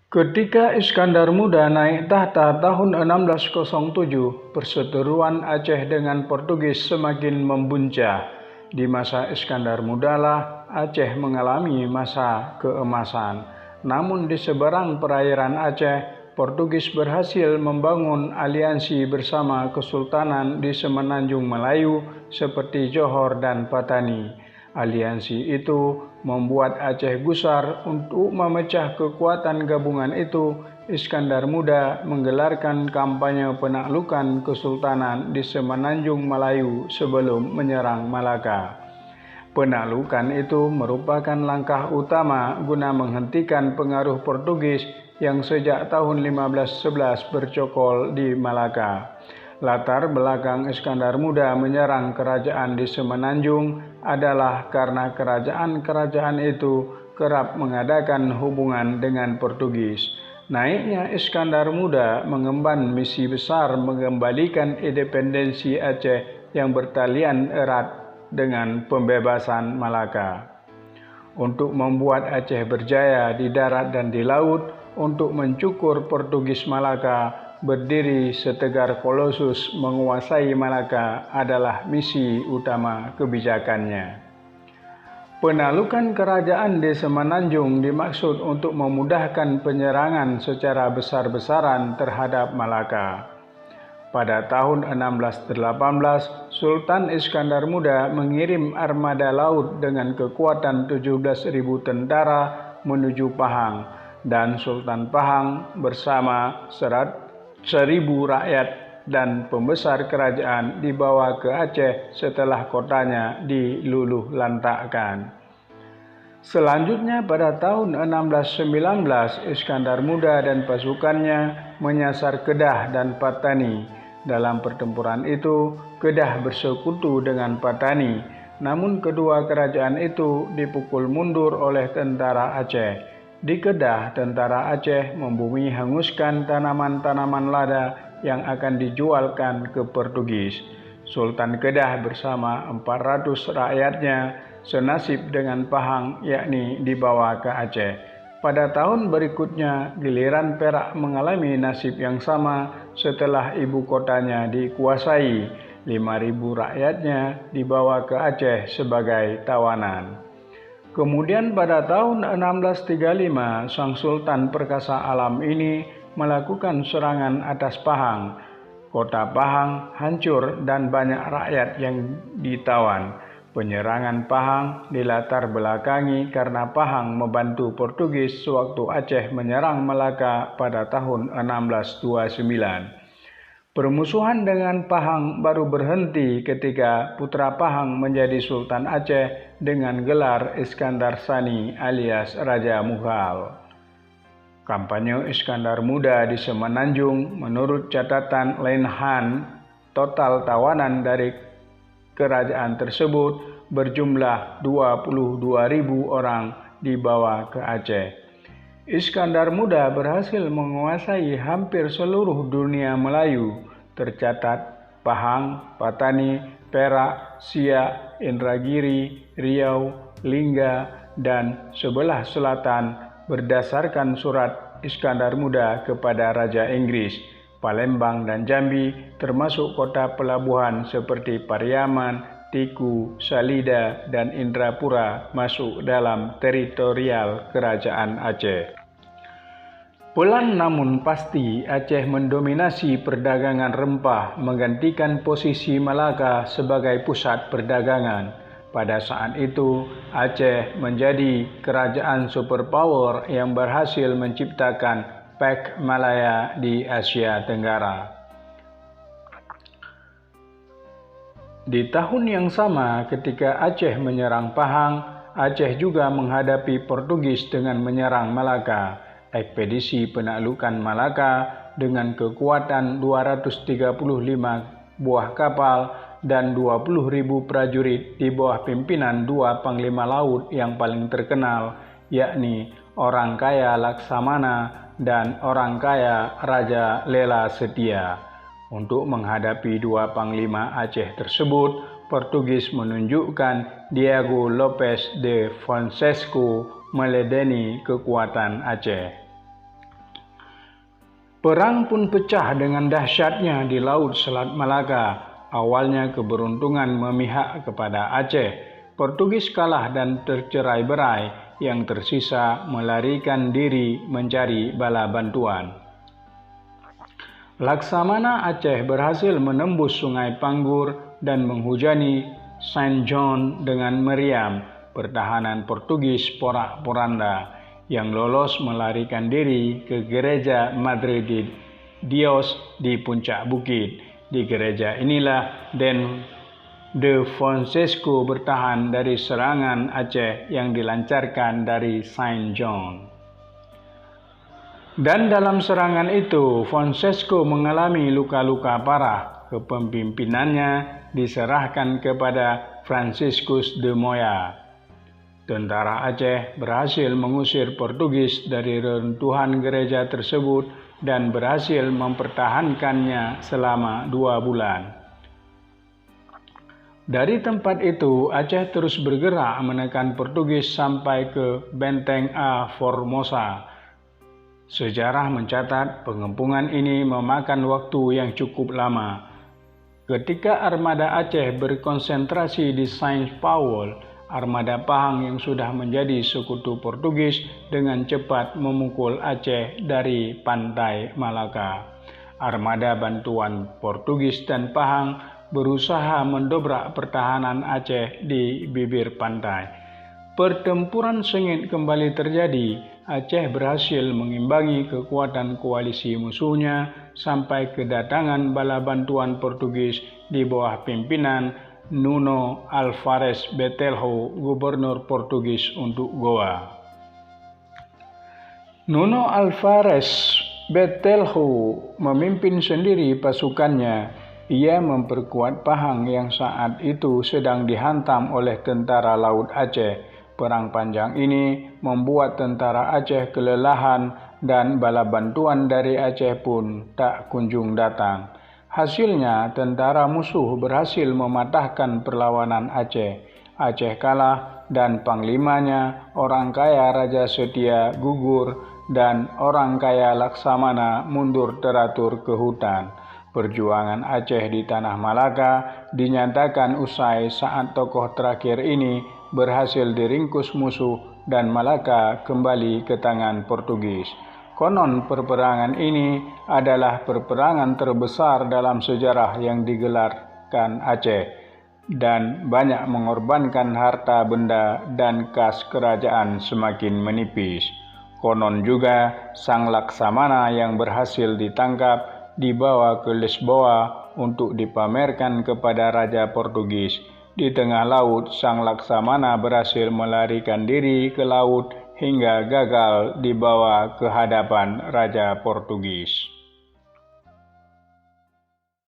Ketika Iskandar Muda naik tahta tahun 1607, perseteruan Aceh dengan Portugis semakin membuncah. Di masa Iskandar Muda lah Aceh mengalami masa keemasan. Namun di seberang perairan Aceh, Portugis berhasil membangun aliansi bersama kesultanan di semenanjung Melayu seperti Johor dan Patani. Aliansi itu membuat Aceh gusar. Untuk memecah kekuatan gabungan itu, Iskandar Muda menggelarkan kampanye penaklukan kesultanan di semenanjung Melayu sebelum menyerang Malaka. Penaklukan itu merupakan langkah utama guna menghentikan pengaruh Portugis yang sejak tahun 1511 bercokol di Malaka. Latar belakang Iskandar Muda menyerang kerajaan di semenanjung adalah karena kerajaan-kerajaan itu kerap mengadakan hubungan dengan Portugis. Naiknya Iskandar Muda mengemban misi besar mengembalikan independensi Aceh yang bertalian erat dengan pembebasan Malaka. Untuk membuat Aceh berjaya di darat dan di laut, untuk mencukur Portugis Malaka berdiri setegar Kolosus menguasai Malaka adalah misi utama kebijakannya. Penaklukan kerajaan di semenanjung dimaksud untuk memudahkan penyerangan secara besar-besaran terhadap Malaka. Pada tahun 1618, Sultan Iskandar Muda mengirim armada laut dengan kekuatan 17.000 tentara menuju Pahang, dan Sultan Pahang bersama 1.000 rakyat dan pembesar kerajaan dibawa ke Aceh setelah kotanya diluluh lantakkan. Selanjutnya pada tahun 1619, Iskandar Muda dan pasukannya menyasar Kedah dan Patani. Dalam pertempuran itu, Kedah bersekutu dengan Patani, namun kedua kerajaan itu dipukul mundur oleh tentara Aceh. Di Kedah, tentara Aceh membumi hanguskan tanaman-tanaman lada yang akan dijualkan ke Portugis. Sultan Kedah bersama 400 rakyatnya senasib dengan Pahang, yakni dibawa ke Aceh. Pada tahun berikutnya, giliran Perak mengalami nasib yang sama setelah ibu kotanya dikuasai. 5.000 rakyatnya dibawa ke Aceh sebagai tawanan. Kemudian pada tahun 1635, sang Sultan perkasa alam ini melakukan serangan atas Pahang. Kota Pahang hancur dan banyak rakyat yang ditawan. Penyerangan Pahang dilatar belakangi karena Pahang membantu Portugis sewaktu Aceh menyerang Malaka pada tahun 1629. Permusuhan dengan Pahang baru berhenti ketika putra Pahang menjadi Sultan Aceh dengan gelar Iskandar Sani alias Raja Mughal. Kampanye Iskandar Muda di semenanjung menurut catatan Lainhan, total tawanan dari kerajaan tersebut berjumlah 22.000 orang dibawa ke Aceh. Iskandar Muda berhasil menguasai hampir seluruh dunia Melayu. Tercatat Pahang, Patani, Perak, Siak, Indragiri, Riau, Lingga, dan sebelah selatan berdasarkan surat Iskandar Muda kepada Raja Inggris. Palembang dan Jambi termasuk kota pelabuhan seperti Pariaman, Tiku, Salida, dan Indrapura masuk dalam teritorial kerajaan Aceh. Pelan namun pasti Aceh mendominasi perdagangan rempah, menggantikan posisi Malaka sebagai pusat perdagangan. Pada saat itu, Aceh menjadi kerajaan superpower yang berhasil menciptakan Pak Malaya di Asia Tenggara. Di tahun yang sama ketika Aceh menyerang Pahang, Aceh juga menghadapi Portugis dengan menyerang Malaka. Ekspedisi penaklukan Malaka dengan kekuatan 235 buah kapal dan 20.000 prajurit di bawah pimpinan dua panglima laut yang paling terkenal, yakni orang kaya Laksamana dan orang kaya Raja Lela Setia. Untuk menghadapi dua panglima Aceh tersebut, Portugis menunjukkan Diego Lopes de Francesco meledeni kekuatan Aceh. Perang pun pecah dengan dahsyatnya di Laut Selat Malaka. Awalnya keberuntungan memihak kepada Aceh. Portugis kalah dan tercerai-berai, yang tersisa melarikan diri mencari bala bantuan. Laksamana Aceh berhasil menembus Sungai Panggur dan menghujani Saint John dengan meriam. Pertahanan Portugis porak-poranda. Yang lolos melarikan diri ke gereja Madre de Dios di puncak bukit. Di gereja inilah de Francesco bertahan dari serangan Aceh yang dilancarkan dari Saint John. Dan dalam serangan itu, Francesco mengalami luka-luka parah. Kepemimpinannya diserahkan kepada Franciscus de Moya. Tentara Aceh berhasil mengusir Portugis dari reruntuhan gereja tersebut dan berhasil mempertahankannya selama 2 bulan. Dari tempat itu, Aceh terus bergerak menekan Portugis sampai ke Benteng A Formosa. Sejarah mencatat pengepungan ini memakan waktu yang cukup lama. Ketika armada Aceh berkonsentrasi di Saint Paul, armada Pahang yang sudah menjadi sekutu Portugis dengan cepat memukul Aceh dari pantai Malaka. Armada bantuan Portugis dan Pahang berusaha mendobrak pertahanan Aceh di bibir pantai. Pertempuran sengit kembali terjadi. Aceh berhasil mengimbangi kekuatan koalisi musuhnya sampai kedatangan bala bantuan Portugis di bawah pimpinan Nuno Alvares Betelho, gubernur Portugis untuk Goa. Nuno Alvares Betelho memimpin sendiri pasukannya. Ia memperkuat Pahang yang saat itu sedang dihantam oleh tentara Laut Aceh. Perang panjang ini membuat tentara Aceh kelelahan dan bala bantuan dari Aceh pun tak kunjung datang. Hasilnya, tentara musuh berhasil mematahkan perlawanan Aceh. Aceh kalah dan panglimanya, orang kaya Raja Setia, gugur dan orang kaya Laksamana mundur teratur ke hutan. Perjuangan Aceh di Tanah Malaka dinyatakan usai saat tokoh terakhir ini berhasil diringkus musuh dan Malaka kembali ke tangan Portugis. Konon peperangan ini adalah peperangan terbesar dalam sejarah yang digelarkan Aceh dan banyak mengorbankan harta benda dan kas kerajaan semakin menipis. Konon juga sang Laksamana yang berhasil ditangkap dibawa ke Lisboa untuk dipamerkan kepada Raja Portugis. Di tengah laut, sang Laksamana berhasil melarikan diri ke laut hingga gagal dibawa ke hadapan Raja Portugis.